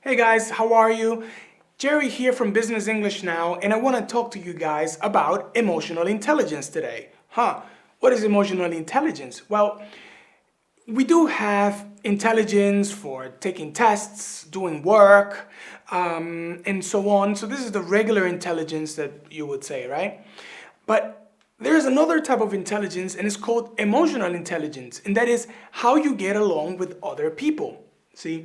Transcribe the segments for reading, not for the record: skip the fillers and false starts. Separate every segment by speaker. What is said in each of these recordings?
Speaker 1: Hey guys, how are you? Jerry here from Business English Now, and I want to talk to you guys about emotional intelligence today. What is emotional intelligence? Well, we do have intelligence for taking tests, doing work, and so on. So this is the regular intelligence that you would say, right? But there's another type of intelligence, and it's called emotional intelligence, and that is how you get along with other people. See,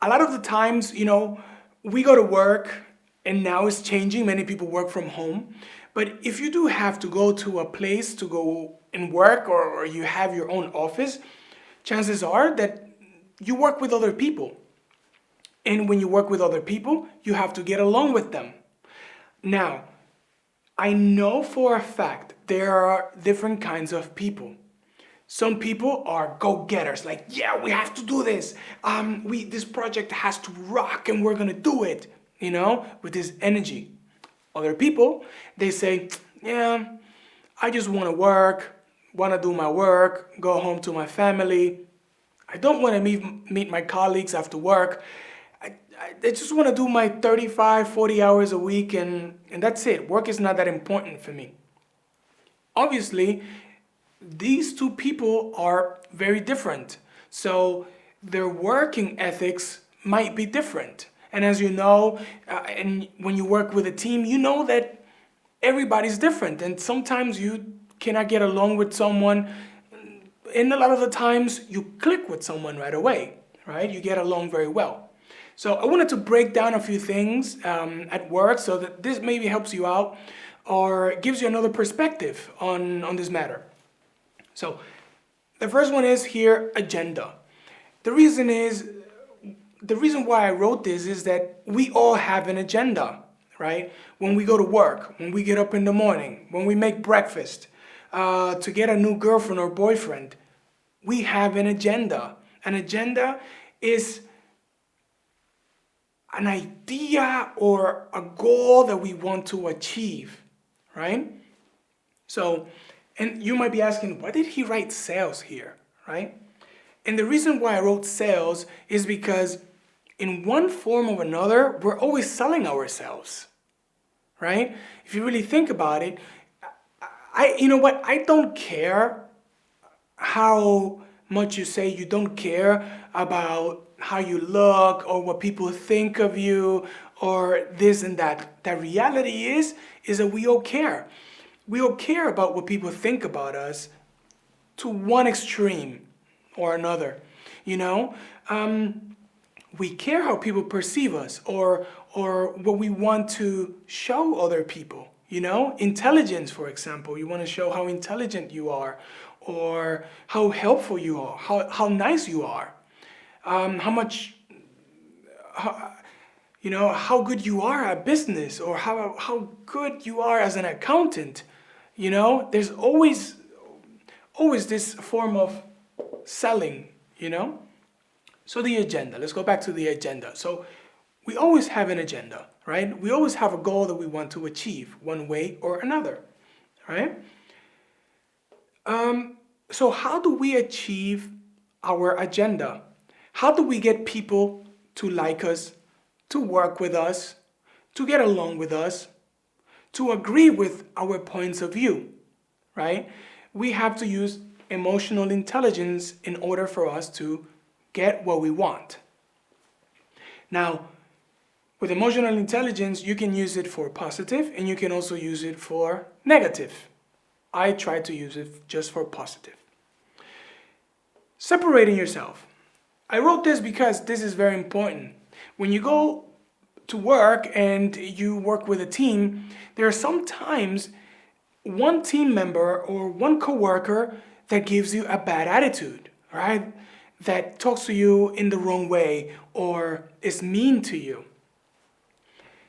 Speaker 1: a lot of the times, we go to work, and now it's changing. Many people work from home. But if you do have to go to a place to go and work, or you have your own office, chances are that you work with other people. And when you work with other people, you have to get along with them. Now, I know for a fact there are different kinds of people. Some people are go-getters, like, yeah, we have to do this. This project has to rock and we're gonna do it, with this energy. Other people, they say, yeah, I just wanna work, wanna do my work, go home to my family. I don't wanna meet my colleagues after work. I just wanna do my 35, 40 hours a week and that's it. Work is not that important for me. Obviously, these two people are very different. So their working ethics might be different. And as you know, and when you work with a team, you know that everybody's different. And sometimes you cannot get along with someone. And a lot of the times you click with someone right away, right? You get along very well. So I wanted to break down a few things at work so that this maybe helps you out or gives you another perspective on this matter. So the first one is here, agenda. The reason is, the reason why I wrote this is that we all have an agenda, right? When we go to work, when we get up in the morning, when we make breakfast, to get a new girlfriend or boyfriend, we have an agenda. An agenda is an idea or a goal that we want to achieve, right? So, and you might be asking, why did he write sales here, right? And the reason why I wrote sales is because in one form or another, we're always selling ourselves, right? If you really think about it, you know what? I don't care how much you say you don't care about how you look or what people think of you or this and that. The reality is that we all care. We all care about what people think about us to one extreme or another. You know, we care how people perceive us or what we want to show other people. You know, intelligence, for example, you want to show how intelligent you are or how helpful you are, how nice you are, how much, how good you are at business or how good you are as an accountant. You know, there's always this form of selling, So the agenda, let's go back to the agenda. So we always have an agenda, right? We always have a goal that we want to achieve one way or another, right? So how do we achieve our agenda? How do we get people to like us, to work with us, to get along with us, to agree with our points of view, right? We have to use emotional intelligence in order for us to get what we want. Now, with emotional intelligence, you can use it for positive and you can also use it for negative. I try to use it just for positive. Separating yourself. I wrote this because this is very important. When you go to work and you work with a team, there are sometimes one team member or one coworker that gives you a bad attitude, right? That talks to you in the wrong way or is mean to you.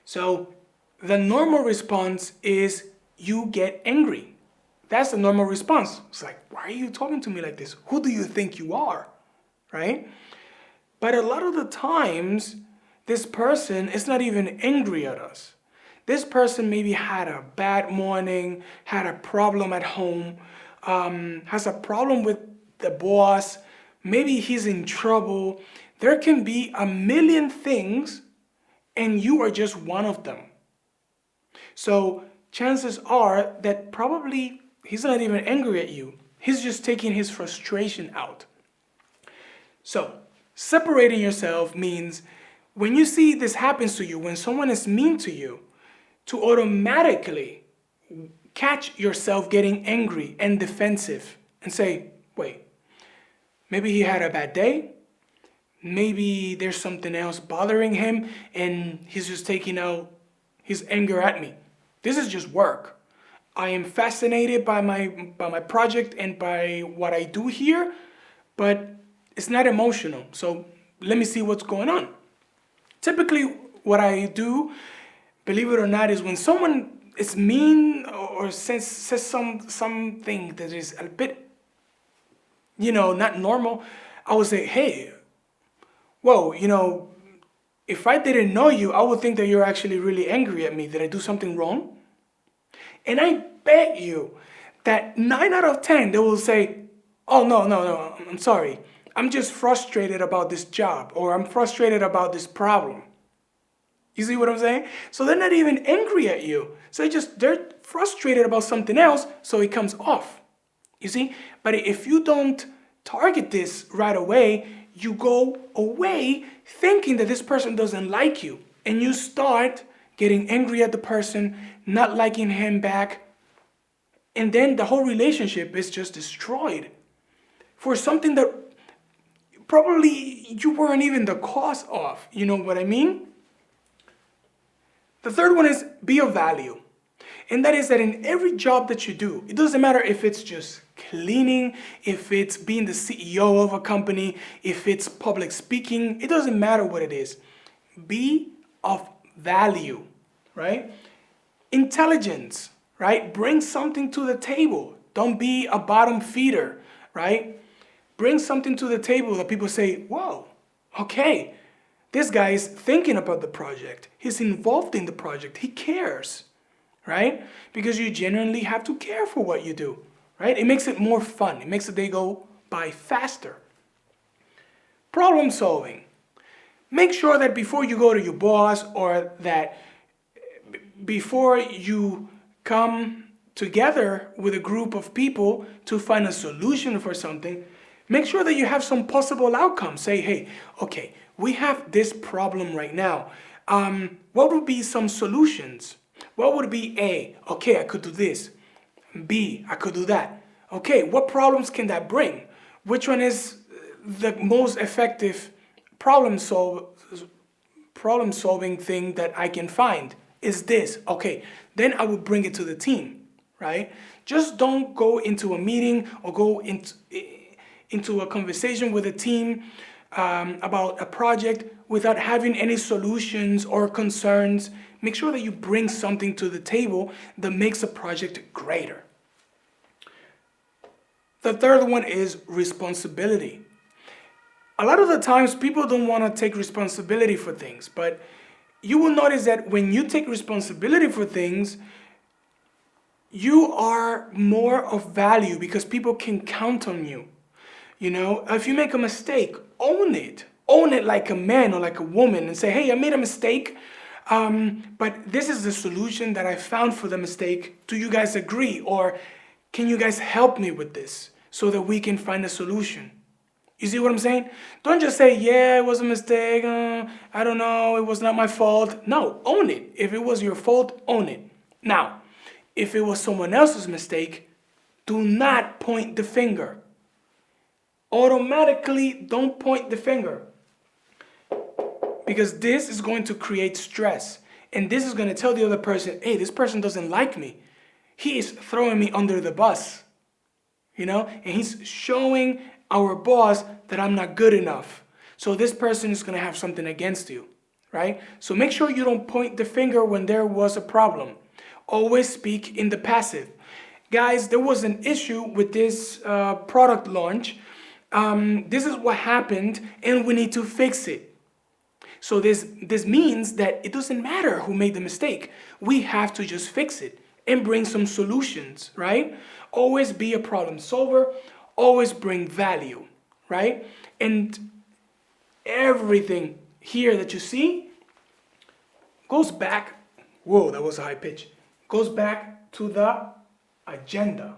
Speaker 1: So the normal response is you get angry. That's the normal response. It's like, why are you talking to me like this? Who do you think you are? Right? But a lot of the times, this person is not even angry at us. This person maybe had a bad morning, had a problem at home, has a problem with the boss, maybe he's in trouble, There can be a million things and you are just one of them. So chances are that probably he's not even angry at you. He's just taking his frustration out. So separating yourself means when you see this happens to you, when someone is mean to you, to automatically catch yourself getting angry and defensive and say, wait, maybe he had a bad day. Maybe there's something else bothering him and he's just taking out his anger at me. This is just work. I am fascinated by my project and by what I do here, but it's not emotional. So let me see what's going on. Typically what I do, believe it or not, is when someone is mean or says something that is a bit, not normal, I would say, hey, whoa, if I didn't know you, I would think that you're actually really angry at me. Did I do something wrong? And I bet you that 9 out of 10, they will say, oh, no, I'm sorry. I'm just frustrated about this job, or I'm frustrated about this problem. You see what I'm saying? So they're not even angry at you. So they're frustrated about something else, so it comes off. You see? But if you don't target this right away, you go away thinking that this person doesn't like you. And you start getting angry at the person, not liking him back. And then the whole relationship is just destroyed for something that probably you weren't even the cause of. You know what I mean? The third one is be of value. And that is that in every job that you do, it doesn't matter if it's just cleaning, if it's being the CEO of a company, if it's public speaking, it doesn't matter what it is. Be of value, right? Intelligence, right? Bring something to the table. Don't be a bottom feeder, right? Bring something to the table that people say, whoa, okay, this guy is thinking about the project. He's involved in the project. He cares, right? Because you genuinely have to care for what you do, right? It makes it more fun. It makes the day go by faster. Problem solving. Make sure that before you go to your boss or that before you come together with a group of people to find a solution for something, make sure that you have some possible outcomes. Say, hey, okay, we have this problem right now. What would be some solutions? What would be A? Okay, I could do this. B, I could do that. Okay, what problems can that bring? Which one is the most effective problem solving thing that I can find? Is this. Okay, then I will bring it to the team, right? Just don't go into a meeting or go into a conversation with a team about a project without having any solutions or concerns. Make sure that you bring something to the table that makes a project greater. The third one is responsibility. A lot of the times people don't want to take responsibility for things, but you will notice that when you take responsibility for things, you are more of value because people can count on you. If you make a mistake, own it. Own it like a man or like a woman and say, hey, I made a mistake, but this is the solution that I found for the mistake. Do you guys agree? Or can you guys help me with this so that we can find a solution? You see what I'm saying? Don't just say, yeah, it was a mistake. I don't know. It was not my fault. No, own it. If it was your fault, own it. Now, if it was someone else's mistake, do not point the finger. Automatically, don't point the finger. Because this is going to create stress. And this is going to tell the other person, hey, this person doesn't like me. He is throwing me under the bus. And he's showing our boss that I'm not good enough. So this person is going to have something against you, right? So make sure you don't point the finger when there was a problem. Always speak in the passive. Guys, there was an issue with this product launch. This is what happened and we need to fix it. So this means that it doesn't matter who made the mistake. We have to just fix it and bring some solutions, right? Always be a problem solver. Always bring value, right? And Everything here that you see goes back, whoa, that was a high pitch, goes back to the agenda.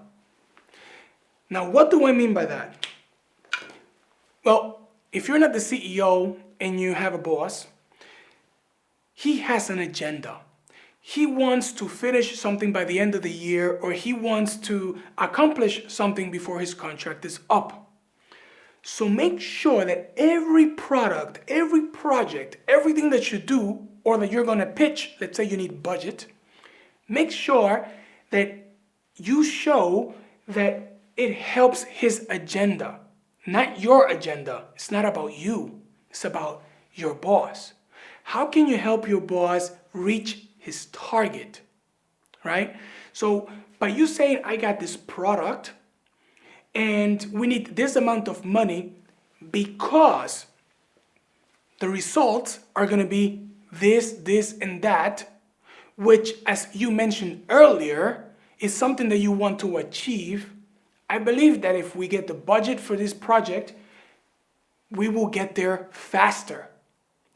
Speaker 1: Now, what do I mean by that? Well, if you're not the CEO and you have a boss, he has an agenda. He wants to finish something by the end of the year, or he wants to accomplish something before his contract is up. So make sure that every product, every project, everything that you do or that you're going to pitch, let's say you need budget, make sure that you show that it helps his agenda, not your agenda. It's not about you. It's about your boss. How can you help your boss reach his target, right? So by you saying, I got this product and we need this amount of money because the results are going to be this, and that, which, as you mentioned earlier, is something that you want to achieve. I believe that if we get the budget for this project, we will get there faster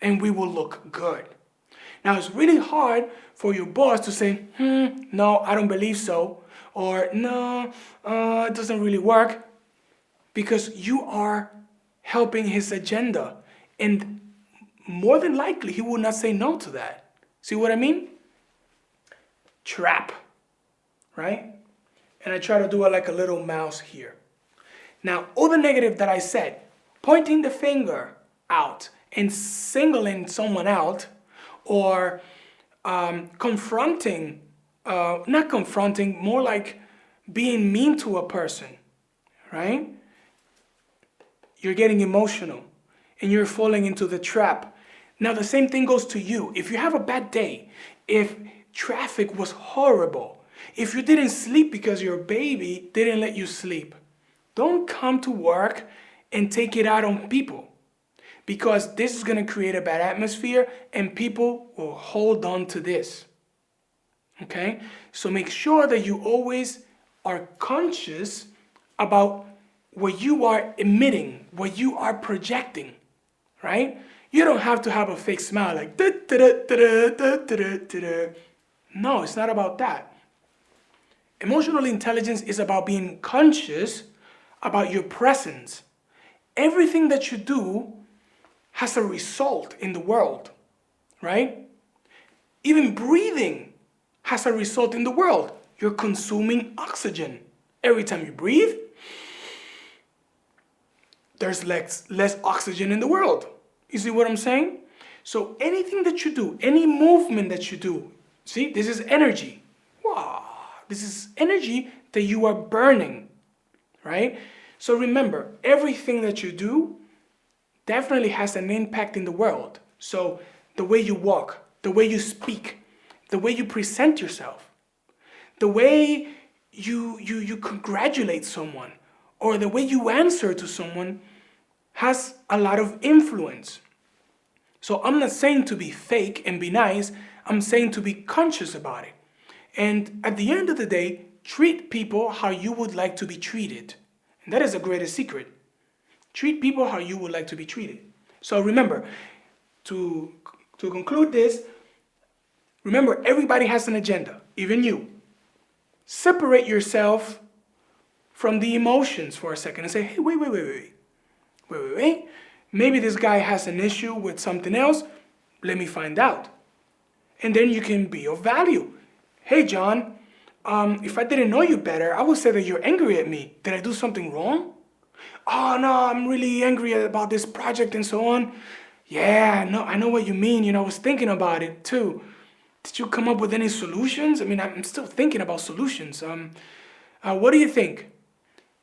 Speaker 1: and we will look good. Now, it's really hard for your boss to say, no, I don't believe so, or no, it doesn't really work, because you are helping his agenda. And more than likely, he will not say no to that. See what I mean? Trap, right? And I try to do it like a little mouse here. Now, all the negative that I said, pointing the finger out and singling someone out, or confronting, not confronting, more like being mean to a person, right? You're getting emotional and you're falling into the trap. Now, the same thing goes to you. If you have a bad day, if traffic was horrible, if you didn't sleep because your baby didn't let you sleep, don't come to work and take it out on people, because this is going to create a bad atmosphere and people will hold on to this. Okay? So make sure that you always are conscious about what you are emitting, what you are projecting, right? You don't have to have a fake smile like da, da, da, da, da, da, da, da. No, it's not about that. Emotional intelligence is about being conscious about your presence. Everything that you do has a result in the world, right? Even breathing has a result in the world. You're consuming oxygen. Every time you breathe, there's less oxygen in the world. You see what I'm saying? So anything that you do, any movement that you do, see, this is energy. Wow, this is energy that you are burning, right? So remember, everything that you do definitely has an impact in the world. So the way you walk, the way you speak, the way you present yourself, the way you congratulate someone, or the way you answer to someone has a lot of influence. So I'm not saying to be fake and be nice. I'm saying to be conscious about it. And at the end of the day, treat people how you would like to be treated. And that is the greatest secret. Treat people how you would like to be treated. So remember, to conclude this, remember, everybody has an agenda, even you. Separate yourself from the emotions for a second and say, hey, wait. Maybe this guy has an issue with something else. Let me find out. And then you can be of value. Hey, John, if I didn't know you better, I would say that you're angry at me. Did I do something wrong? Oh, no, I'm really angry about this project and so on. Yeah, no, I know what you mean. I was thinking about it too. Did you come up with any solutions? I mean, I'm still thinking about solutions. What do you think?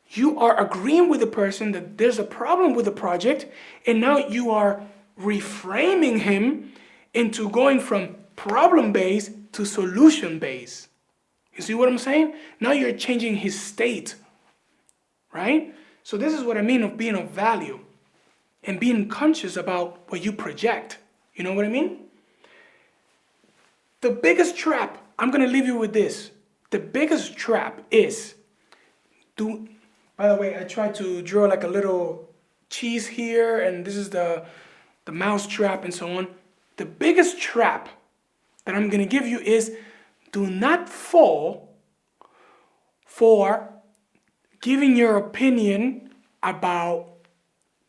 Speaker 1: You are agreeing with the person that there's a problem with the project, and now you are reframing him into going from problem-based to solution-based. You see what I'm saying? Now you're changing his state, right? So this is what I mean of being of value and being conscious about what you project. You know what I mean? The biggest trap, I'm going to leave you with this. The biggest trap is by the way, I tried to draw like a little cheese here, and this is the the mouse trap, and so on. The biggest trap that I'm going to give you is do not fall for giving your opinion about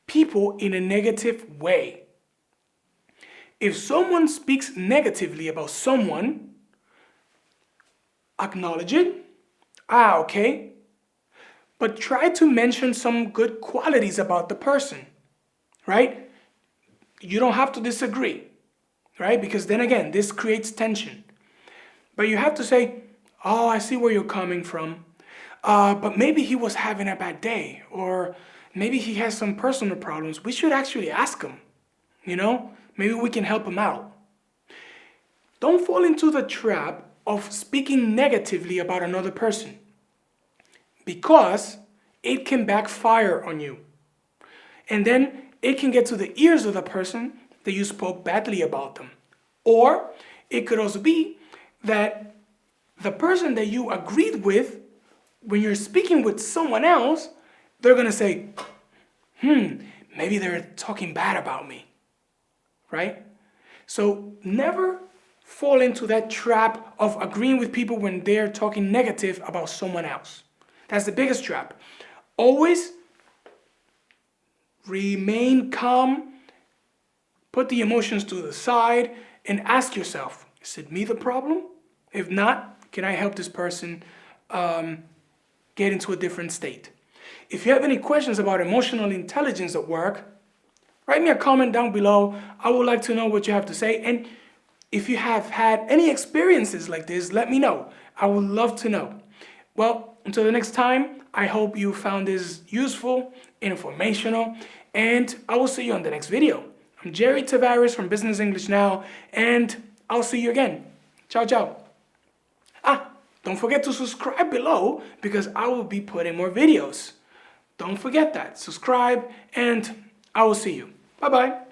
Speaker 1: people in a negative way. If someone speaks negatively about someone, acknowledge it. Okay. But try to mention some good qualities about the person, right? You don't have to disagree, right? Because then again, this creates tension. But you have to say, oh, I see where you're coming from. But maybe he was having a bad day, or maybe he has some personal problems. We should actually ask him, Maybe we can help him out. Don't fall into the trap of speaking negatively about another person, because it can backfire on you. And then it can get to the ears of the person that you spoke badly about them. Or it could also be that the person that you agreed with, when you're speaking with someone else, they're going to say, maybe they're talking bad about me, right? So never fall into that trap of agreeing with people when they're talking negative about someone else. That's the biggest trap. Always remain calm, put the emotions to the side, and ask yourself, is it me the problem? If not, can I help this person get into a different state? If you have any questions about emotional intelligence at work, write me a comment down below. I would like to know what you have to say. And if you have had any experiences like this, let me know. I would love to know. Well, until the next time, I hope you found this useful, informational, and I will see you on the next video. I'm Jerry Tavares from Business English Now, and I'll see you again. Ciao, ciao. Don't forget to subscribe below, because I will be putting more videos. Don't forget that. Subscribe, and I will see you. Bye-bye.